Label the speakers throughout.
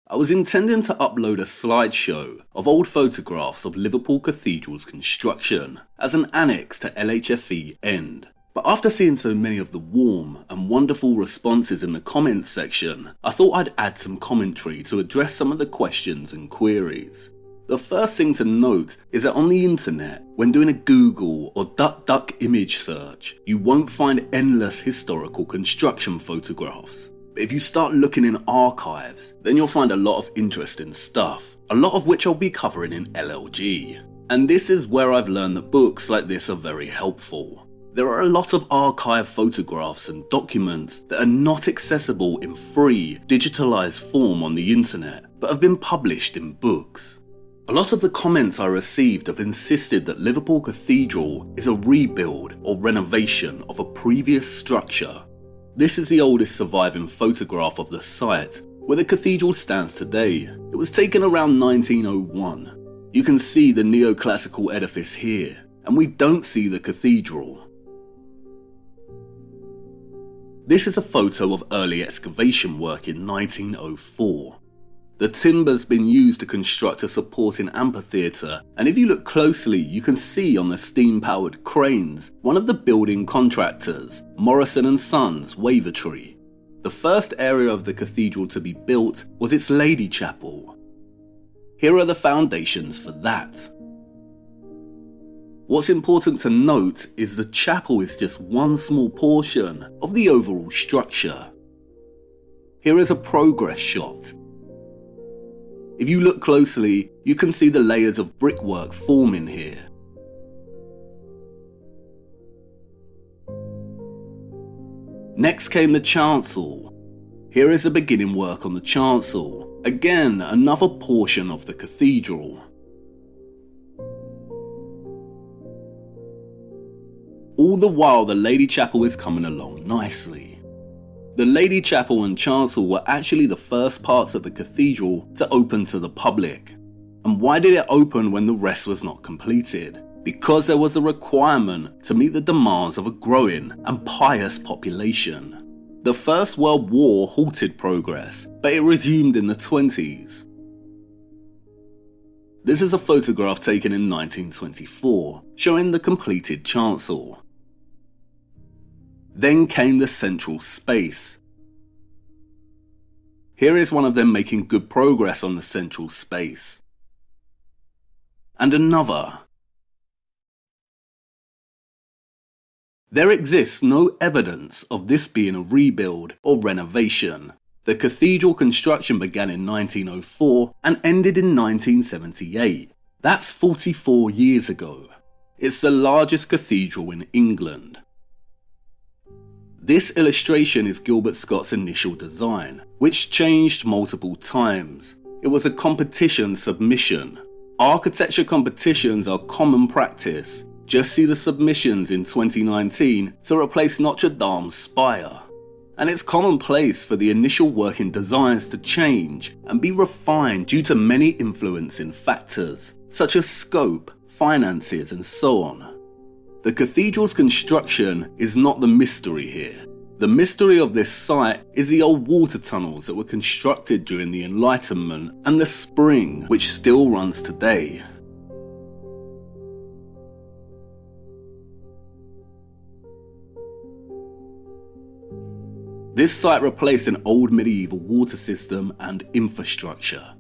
Speaker 1: I was intending to upload a slideshow of old photographs of Liverpool Cathedral's construction as an annex to LHFE End. But after seeing so many of the warm and wonderful responses in the comments section, I thought I'd add some commentary to address some of the questions and queries. The first thing to note is that on the internet, when doing a Google or DuckDuck image search, you won't find endless historical construction photographs. But if you start looking in archives, then you'll find a lot of interesting stuff, a lot of which I'll be covering in LLG. And this is where I've learned that books like this are very helpful. There are a lot of archive photographs and documents that are not accessible in free, digitalized form on the internet, but have been published in books. A lot of the comments I received have insisted that Liverpool Cathedral is a rebuild or renovation of a previous structure. This is the oldest surviving photograph of the site, where the cathedral stands today. It was taken around 1901. You can see the neoclassical edifice here, and we don't see the cathedral. This is a photo of early excavation work in 1904. The timber's been used to construct a supporting amphitheatre, and if you look closely you can see on the steam-powered cranes one of the building contractors, Morrison & Sons, Wavertree. The first area of the cathedral to be built was its Lady Chapel. Here are the foundations for that. What's important to note is the chapel is just one small portion of the overall structure. Here is a progress shot. If you look closely, you can see the layers of brickwork forming here. Next came the chancel. Here is the beginning work on the chancel, again another portion of the cathedral. All the while the Lady Chapel is coming along nicely. The Lady Chapel and chancel were actually the first parts of the cathedral to open to the public. And why did it open when the rest was not completed? Because there was a requirement to meet the demands of a growing and pious population. The First World War halted progress, but it resumed in the 20s. This is a photograph taken in 1924, showing the completed chancel. Then came the central space. Here is one of them making good progress on the central space. And another. There exists no evidence of this being a rebuild or renovation. The cathedral construction began in 1904 and ended in 1978. That's 44 years ago. It's the largest cathedral in England. This illustration is Gilbert Scott's initial design, which changed multiple times. It was a competition submission. Architecture competitions are common practice. Just see the submissions in 2019 to replace Notre Dame's spire. And it's commonplace for the initial working designs to change and be refined due to many influencing factors, such as scope, finances, and so on. The cathedral's construction is not the mystery here. The mystery of this site is the old water tunnels that were constructed during the Enlightenment and the spring which still runs today. This site replaced an old medieval water system and infrastructure.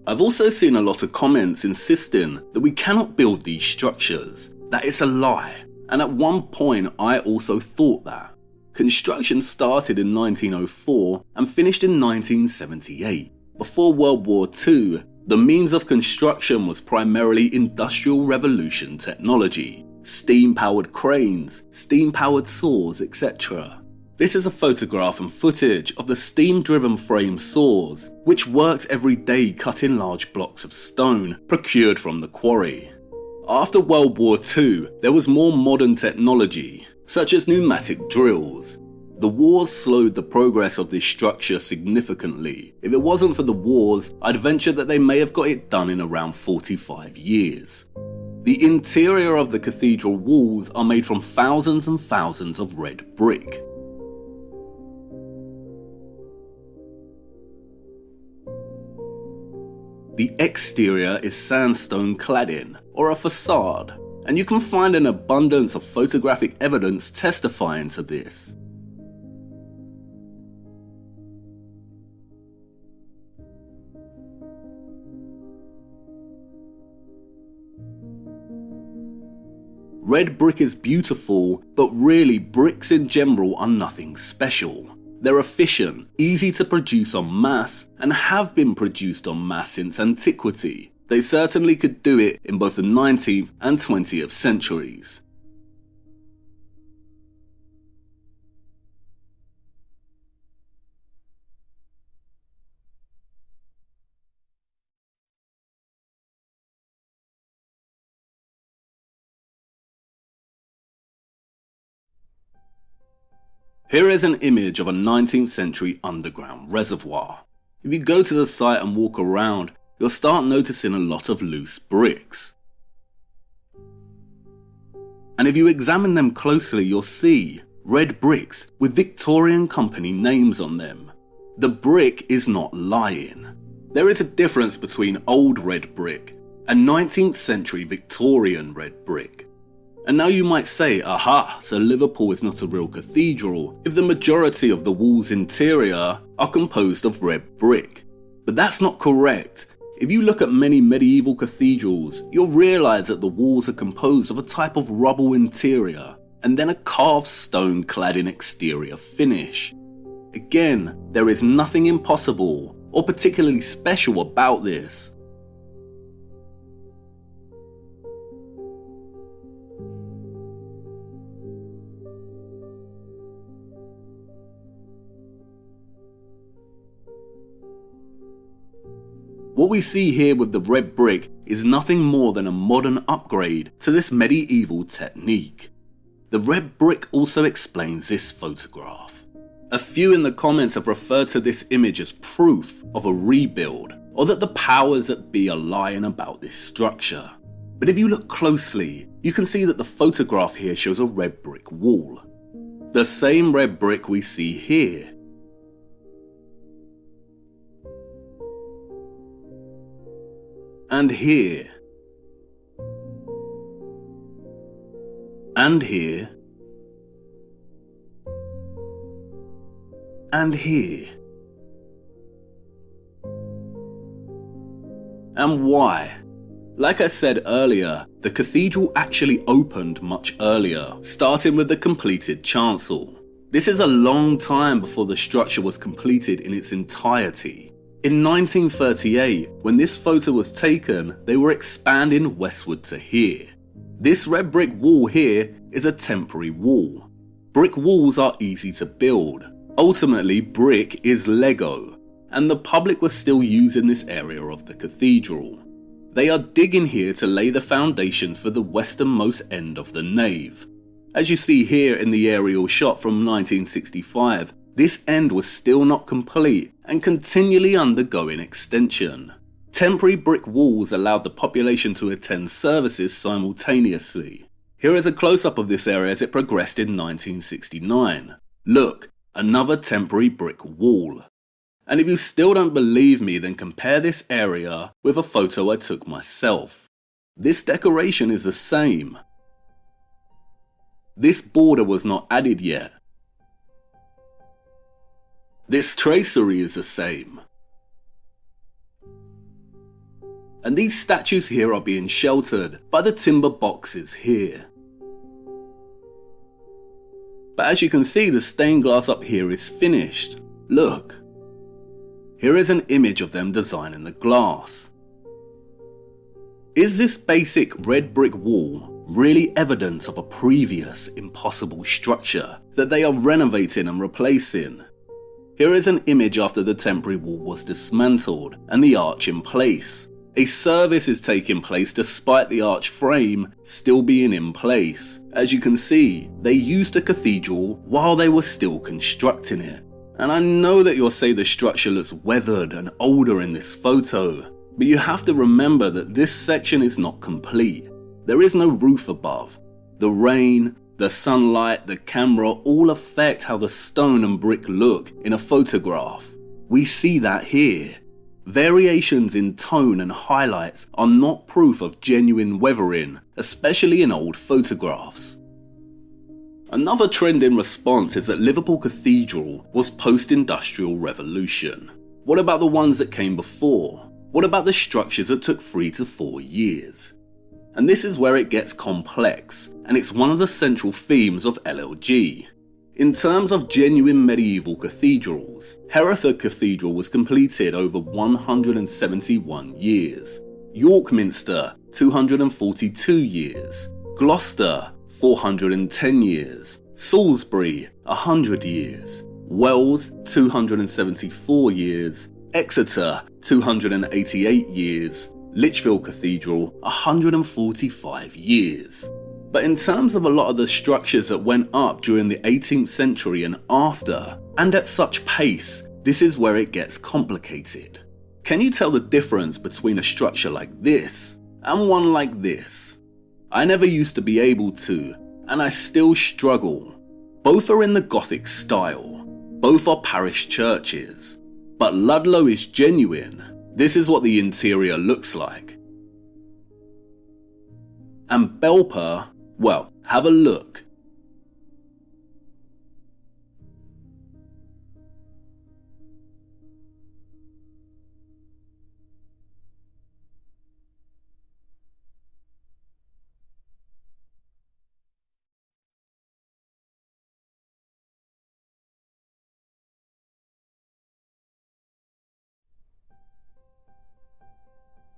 Speaker 1: I've also seen a lot of comments insisting that we cannot build these structures, that it's a lie. And at one point I also thought that. Construction started in 1904 and finished in 1978. Before World War II, the means of construction was primarily Industrial Revolution technology, steam-powered cranes, steam-powered saws, etc. This is a photograph and footage of the steam-driven frame saws, which worked every day cutting large blocks of stone procured from the quarry. After World War II, there was more modern technology, such as pneumatic drills. The wars slowed the progress of this structure significantly. If it wasn't for the wars, I'd venture that they may have got it done in around 45 years. The interior of the cathedral walls are made from thousands and thousands of red brick. The exterior is sandstone cladding, or a facade, and you can find an abundance of photographic evidence testifying to this. Red brick is beautiful, but really bricks in general are nothing special. They're efficient, easy to produce en masse, and have been produced en masse since antiquity. They certainly could do it in both the 19th and 20th centuries. Here is an image of a 19th century underground reservoir. If you go to the site and walk around, you'll start noticing a lot of loose bricks. And if you examine them closely, you'll see red bricks with Victorian company names on them. The brick is not lying. There is a difference between old red brick and 19th century Victorian red brick. And now you might say, aha, so Liverpool is not a real cathedral if the majority of the wall's interior are composed of red brick. But that's not correct. If you look at many medieval cathedrals, you'll realise that the walls are composed of a type of rubble interior and then a carved stone cladding exterior finish. Again, there is nothing impossible or particularly special about this. What we see here with the red brick is nothing more than a modern upgrade to this medieval technique. The red brick also explains this photograph. A few in the comments have referred to this image as proof of a rebuild, or that the powers that be are lying about this structure. But if you look closely, you can see that the photograph here shows a red brick wall. The same red brick we see here. And here. And here. And here. And why? Like I said earlier, the cathedral actually opened much earlier, starting with the completed chancel. This is a long time before the structure was completed in its entirety. In 1938, when this photo was taken, they were expanding westward to here. This red brick wall here is a temporary wall. Brick walls are easy to build. Ultimately, brick is Lego, and the public was still using this area of the cathedral. They are digging here to lay the foundations for the westernmost end of the nave. As you see here in the aerial shot from 1965, this end was still not complete and continually undergoing extension. Temporary brick walls allowed the population to attend services simultaneously. Here is a close-up of this area as it progressed in 1969. Look, another temporary brick wall. And if you still don't believe me, then compare this area with a photo I took myself. This decoration is the same. This border was not added yet. This tracery is the same. And these statues here are being sheltered by the timber boxes here. But as you can see, the stained glass up here is finished. Look. Here is an image of them designing the glass. Is this basic red brick wall really evidence of a previous impossible structure that they are renovating and replacing? Here is an image after the temporary wall was dismantled and the arch in place. A service is taking place despite the arch frame still being in place. As you can see, they used the cathedral while they were still constructing it. And I know that you'll say the structure looks weathered and older in this photo, but you have to remember that this section is not complete. There is no roof above. The rain, the sunlight, the camera all affect how the stone and brick look in a photograph. We see that here. Variations in tone and highlights are not proof of genuine weathering, especially in old photographs. Another trend in response is that Liverpool Cathedral was post-industrial revolution. What about the ones that came before? What about the structures that took 3 to 4 years? And this is where it gets complex, and it's one of the central themes of LLG. In terms of genuine medieval cathedrals, Hereford Cathedral was completed over 171 years, York Minster 242 years, Gloucester 410 years, Salisbury 100 years, Wells 274 years, Exeter 288 years, Lichfield Cathedral 145 years. But in terms of a lot of the structures that went up during the 18th century and after, and at such pace, this is where it gets complicated. Can you tell the difference between a structure like this and one like this? I never used to be able to, and I still struggle. Both are in the Gothic style, both are parish churches, but Ludlow is genuine. This is what the interior looks like. And Belper, well, have a look.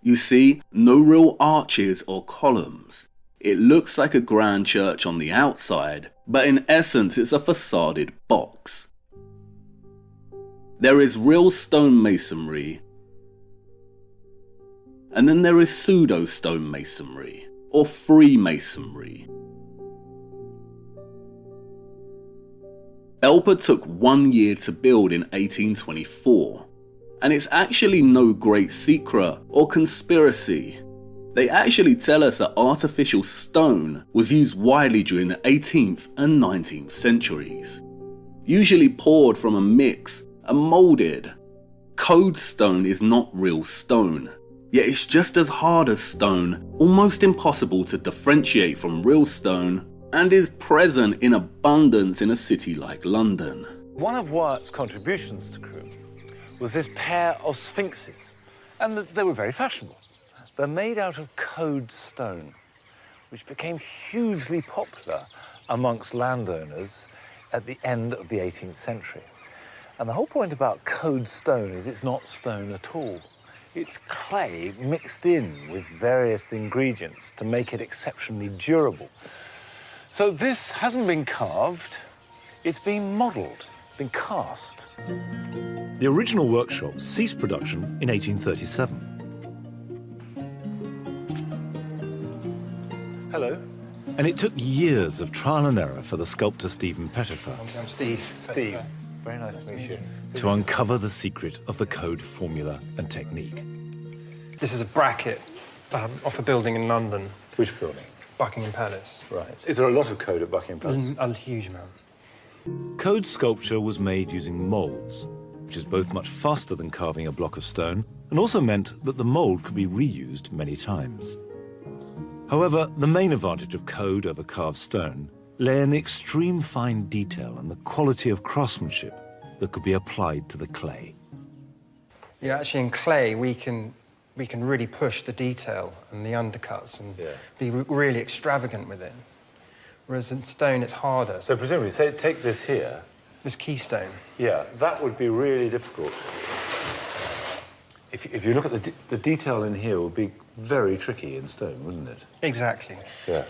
Speaker 1: You see, no real arches or columns. It looks like a grand church on the outside, but in essence it's a facaded box. There is real stone masonry, and then there is pseudo stone masonry, or Freemasonry. Belper took 1 year to build in 1824. And it's actually no great secret or conspiracy. They actually tell us that artificial stone was used widely during the 18th and 19th centuries, usually poured from a mix and moulded. Code stone is not real stone, yet it's just as hard as stone, almost impossible to differentiate from real stone, and is present in abundance in a city like London.
Speaker 2: One of Wyatt's contributions to Crewe was this pair of sphinxes, and they were very fashionable. They're made out of code stone, which became hugely popular amongst landowners at the end of the 18th century. And the whole point about code stone is it's not stone at all. It's clay mixed in with various ingredients to make it exceptionally durable. So this hasn't been carved, it's been modelled, been cast.
Speaker 3: The original workshop ceased production in 1837.
Speaker 2: Hello.
Speaker 3: And it took years of trial and error for the sculptor Stephen Pettifer
Speaker 4: I'm Steve.
Speaker 2: Steve, very nice to meet you.
Speaker 3: to uncover the secret of the code formula and technique.
Speaker 4: This is a bracket off a building in London,
Speaker 2: Which building?
Speaker 4: Buckingham Palace.
Speaker 2: Right. Is there a lot of code at Buckingham Palace?
Speaker 4: A huge amount.
Speaker 3: Code sculpture was made using moulds, which is both much faster than carving a block of stone and also meant that the mould could be reused many times. However, the main advantage of code over carved stone lay in the extreme fine detail and the quality of craftsmanship that could be applied to the clay.
Speaker 4: You know, actually in clay we can really push the detail and the undercuts and be really extravagant with it. Whereas in stone it's harder.
Speaker 2: So presumably, say, take this here.
Speaker 4: This keystone.
Speaker 2: Yeah, that would be really difficult. If you look at the detail in here, would be very tricky in stone, wouldn't it?
Speaker 4: Exactly.
Speaker 2: Yeah.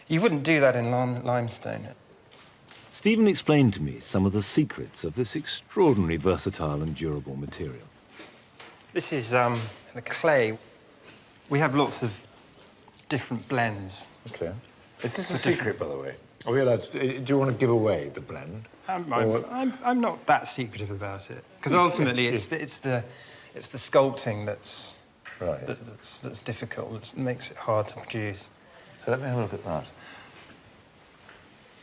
Speaker 4: You wouldn't do that in limestone.
Speaker 3: Stephen explained to me some of the secrets of this extraordinarily versatile and durable material.
Speaker 4: This is the clay. We have lots of different blends.
Speaker 2: Okay. Is this a secret, by the way? Are we allowed to, do you want to give away the blend?
Speaker 4: I'm not that secretive about it because ultimately it's the sculpting that's
Speaker 2: Right.
Speaker 4: that's difficult. That makes it hard to produce.
Speaker 2: So let me have a look at that.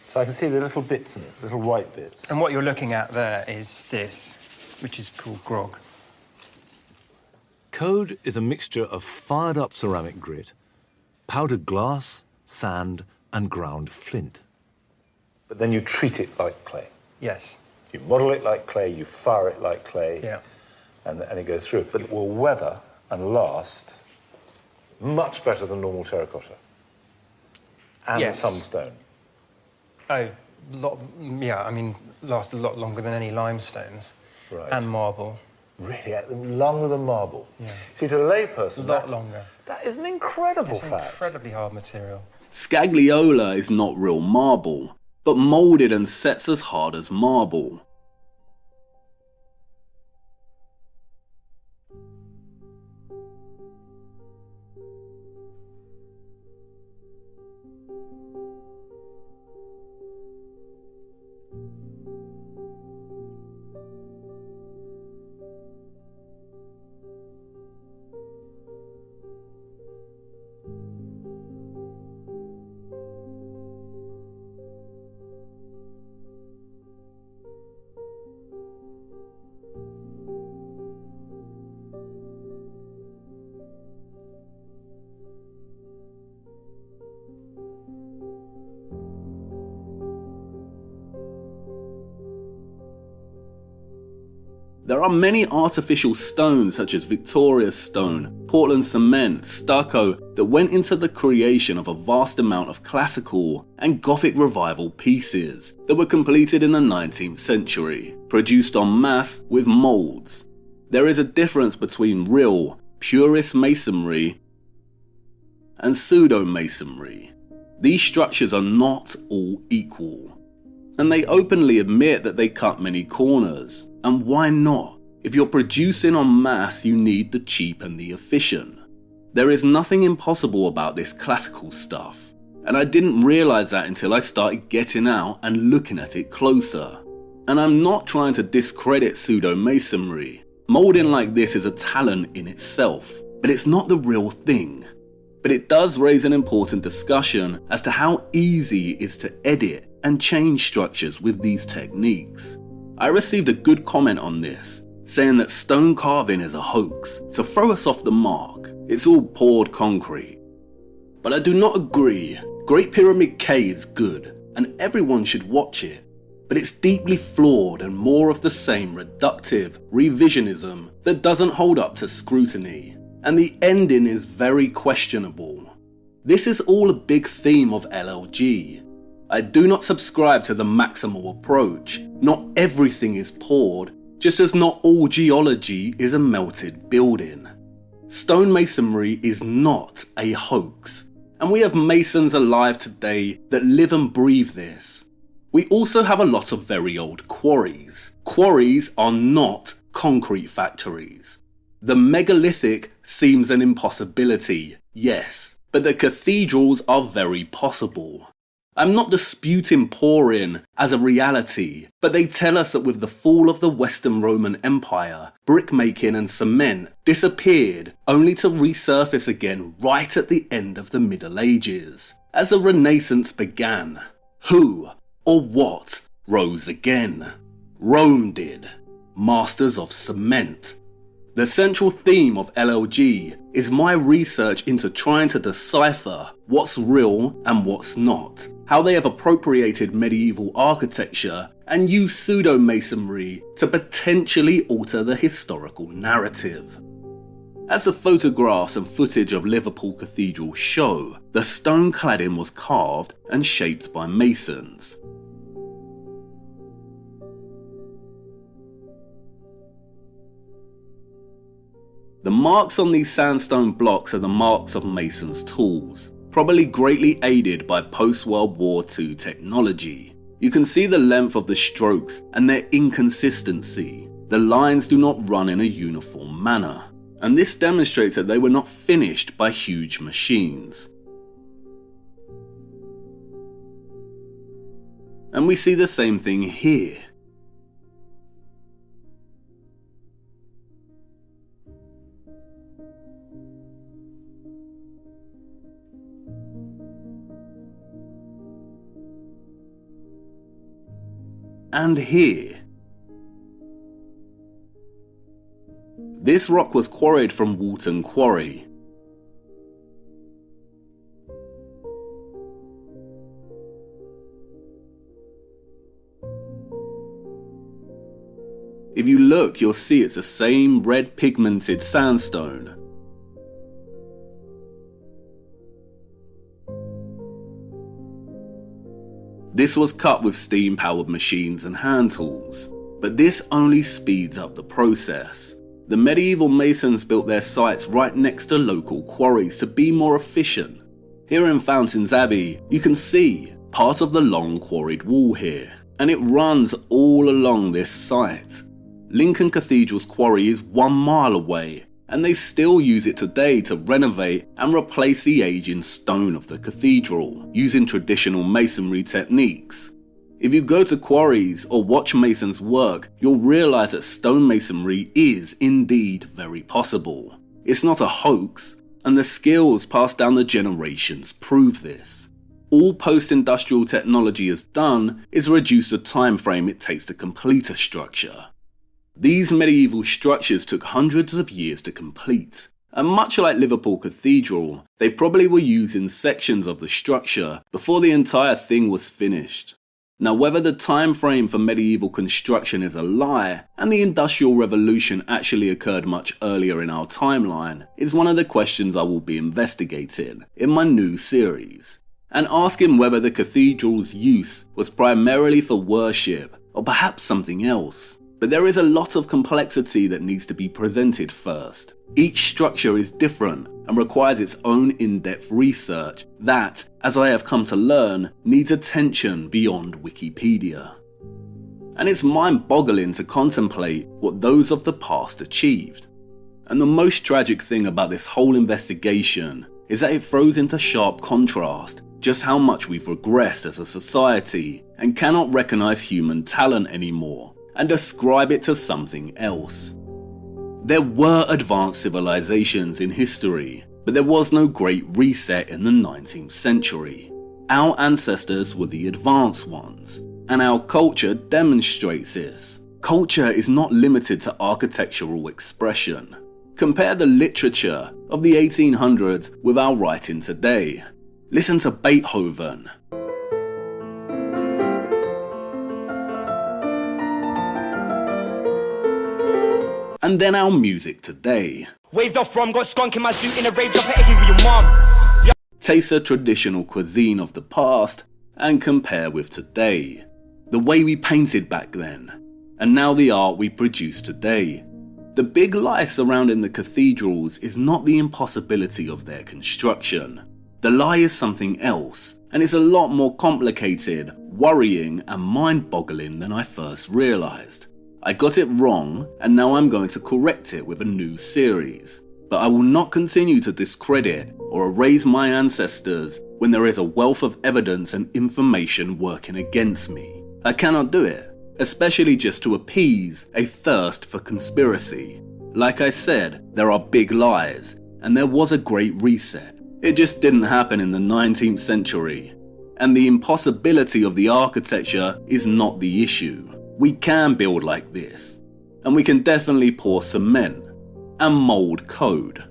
Speaker 2: So I can see the little bits in it, little white bits.
Speaker 4: And what you're looking at there is this, which is called grog.
Speaker 3: code is a mixture of fired-up ceramic grit, powdered glass, sand, and ground flint.
Speaker 2: But then you treat it like clay.
Speaker 4: Yes.
Speaker 2: You model it like clay, you fire it like clay,
Speaker 4: Yeah.
Speaker 2: and it goes through. But it will weather and last much better than normal terracotta. And
Speaker 4: Yes.
Speaker 2: some stone.
Speaker 4: Oh, yeah, I mean, lasts a lot longer than any limestones.
Speaker 2: Right.
Speaker 4: And marble.
Speaker 2: Really, longer than marble.
Speaker 4: Yeah.
Speaker 2: See, to a layperson,
Speaker 4: A lot longer.
Speaker 2: that is an incredible
Speaker 4: It's an
Speaker 2: fact.
Speaker 4: incredibly hard material.
Speaker 1: Scagliola is not real marble, but moulded and sets as hard as marble. There are many artificial stones such as Victoria stone, Portland cement, stucco that went into the creation of a vast amount of classical and Gothic revival pieces that were completed in the 19th century, produced en masse with moulds. There is a difference between real, purist masonry and pseudo-masonry. These structures are not all equal. And they openly admit that they cut many corners. And why not? If you're producing en masse, you need the cheap and the efficient. There is nothing impossible about this classical stuff. And I didn't realise that until I started getting out and looking at it closer. And I'm not trying to discredit pseudo-masonry. Moulding like this is a talent in itself, but it's not the real thing. But it does raise an important discussion as to how easy it is to edit and change structures with these techniques. I received a good comment on this, saying that stone carving is a hoax to throw us off the mark. It's all poured concrete. But I do not agree. Great Pyramid K is good, and everyone should watch it. But it's deeply flawed and more of the same reductive revisionism that doesn't hold up to scrutiny. And the ending is very questionable. This is all a big theme of LLG. I do not subscribe to the maximal approach. Not everything is poured, just as not all geology is a melted building. Stonemasonry is not a hoax, and we have masons alive today that live and breathe this. We also have a lot of very old quarries. Quarries are not concrete factories. The megalithic seems an impossibility, yes, but the cathedrals are very possible. I'm not disputing pouring as a reality, but they tell us that with the fall of the Western Roman Empire, brickmaking and cement disappeared only to resurface again right at the end of the Middle Ages, as the Renaissance began. Who or what rose again? Rome did. Masters of cement. The central theme of LLG is my research into trying to decipher what's real and what's not, how they have appropriated medieval architecture and used pseudo-masonry to potentially alter the historical narrative. As the photographs and footage of Liverpool Cathedral show, the stone cladding was carved and shaped by masons. The marks on these sandstone blocks are the marks of masons' tools, probably greatly aided by post-World War II technology. You can see the length of the strokes and their inconsistency. The lines do not run in a uniform manner, and this demonstrates that they were not finished by huge machines. And we see the same thing here. And here. This rock was quarried from Walton Quarry. If you look, you'll see it's the same red pigmented sandstone. This was cut with steam-powered machines and hand tools, but this only speeds up the process. The medieval masons built their sites right next to local quarries to be more efficient. Here in Fountains Abbey, you can see part of the long quarried wall here, and it runs all along this site. Lincoln Cathedral's quarry is 1 mile away, and they still use it today to renovate and replace the aging stone of the cathedral, using traditional masonry techniques. If you go to quarries or watch masons work, you'll realise that stonemasonry is indeed very possible. It's not a hoax, and the skills passed down the generations prove this. All post-industrial technology has done is reduce the time frame it takes to complete a structure. These medieval structures took hundreds of years to complete, and much like Liverpool Cathedral, they probably were used in sections of the structure before the entire thing was finished. Now, whether the time frame for medieval construction is a lie and the Industrial Revolution actually occurred much earlier in our timeline is one of the questions I will be investigating in my new series, and asking whether the cathedral's use was primarily for worship or perhaps something else. But there is a lot of complexity that needs to be presented first. Each structure is different and requires its own in-depth research that, as I have come to learn, needs attention beyond Wikipedia. And it's mind-boggling to contemplate what those of the past achieved. And the most tragic thing about this whole investigation is that it throws into sharp contrast just how much we've regressed as a society and cannot recognize human talent anymore and ascribe it to something else. There were advanced civilizations in history, but there was no great reset in the 19th century. Our ancestors were the advanced ones, and our culture demonstrates this. Culture is not limited to architectural expression. Compare the literature of the 1800s with our writing today. Listen to Beethoven. And then our music today.
Speaker 5: Waved off from, got skunk in my suit in a rave jumper eggy with your mom.
Speaker 1: Taste the traditional cuisine of the past and compare with today. The way we painted back then, and now the art we produce today. The big lie surrounding the cathedrals is not the impossibility of their construction. The lie is something else, and it's a lot more complicated, worrying, and mind-boggling than I first realised. I got it wrong, and now I'm going to correct it with a new series. But I will not continue to discredit or erase my ancestors when there is a wealth of evidence and information working against me. I cannot do it, especially just to appease a thirst for conspiracy. Like I said, there are big lies, and there was a great reset. It just didn't happen in the 19th century. And the impossibility of the architecture is not the issue. We can build like this, and we can definitely pour cement and mold code.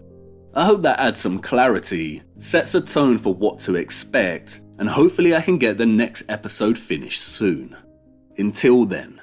Speaker 1: I hope that adds some clarity, sets a tone for what to expect, and hopefully I can get the next episode finished soon. Until then.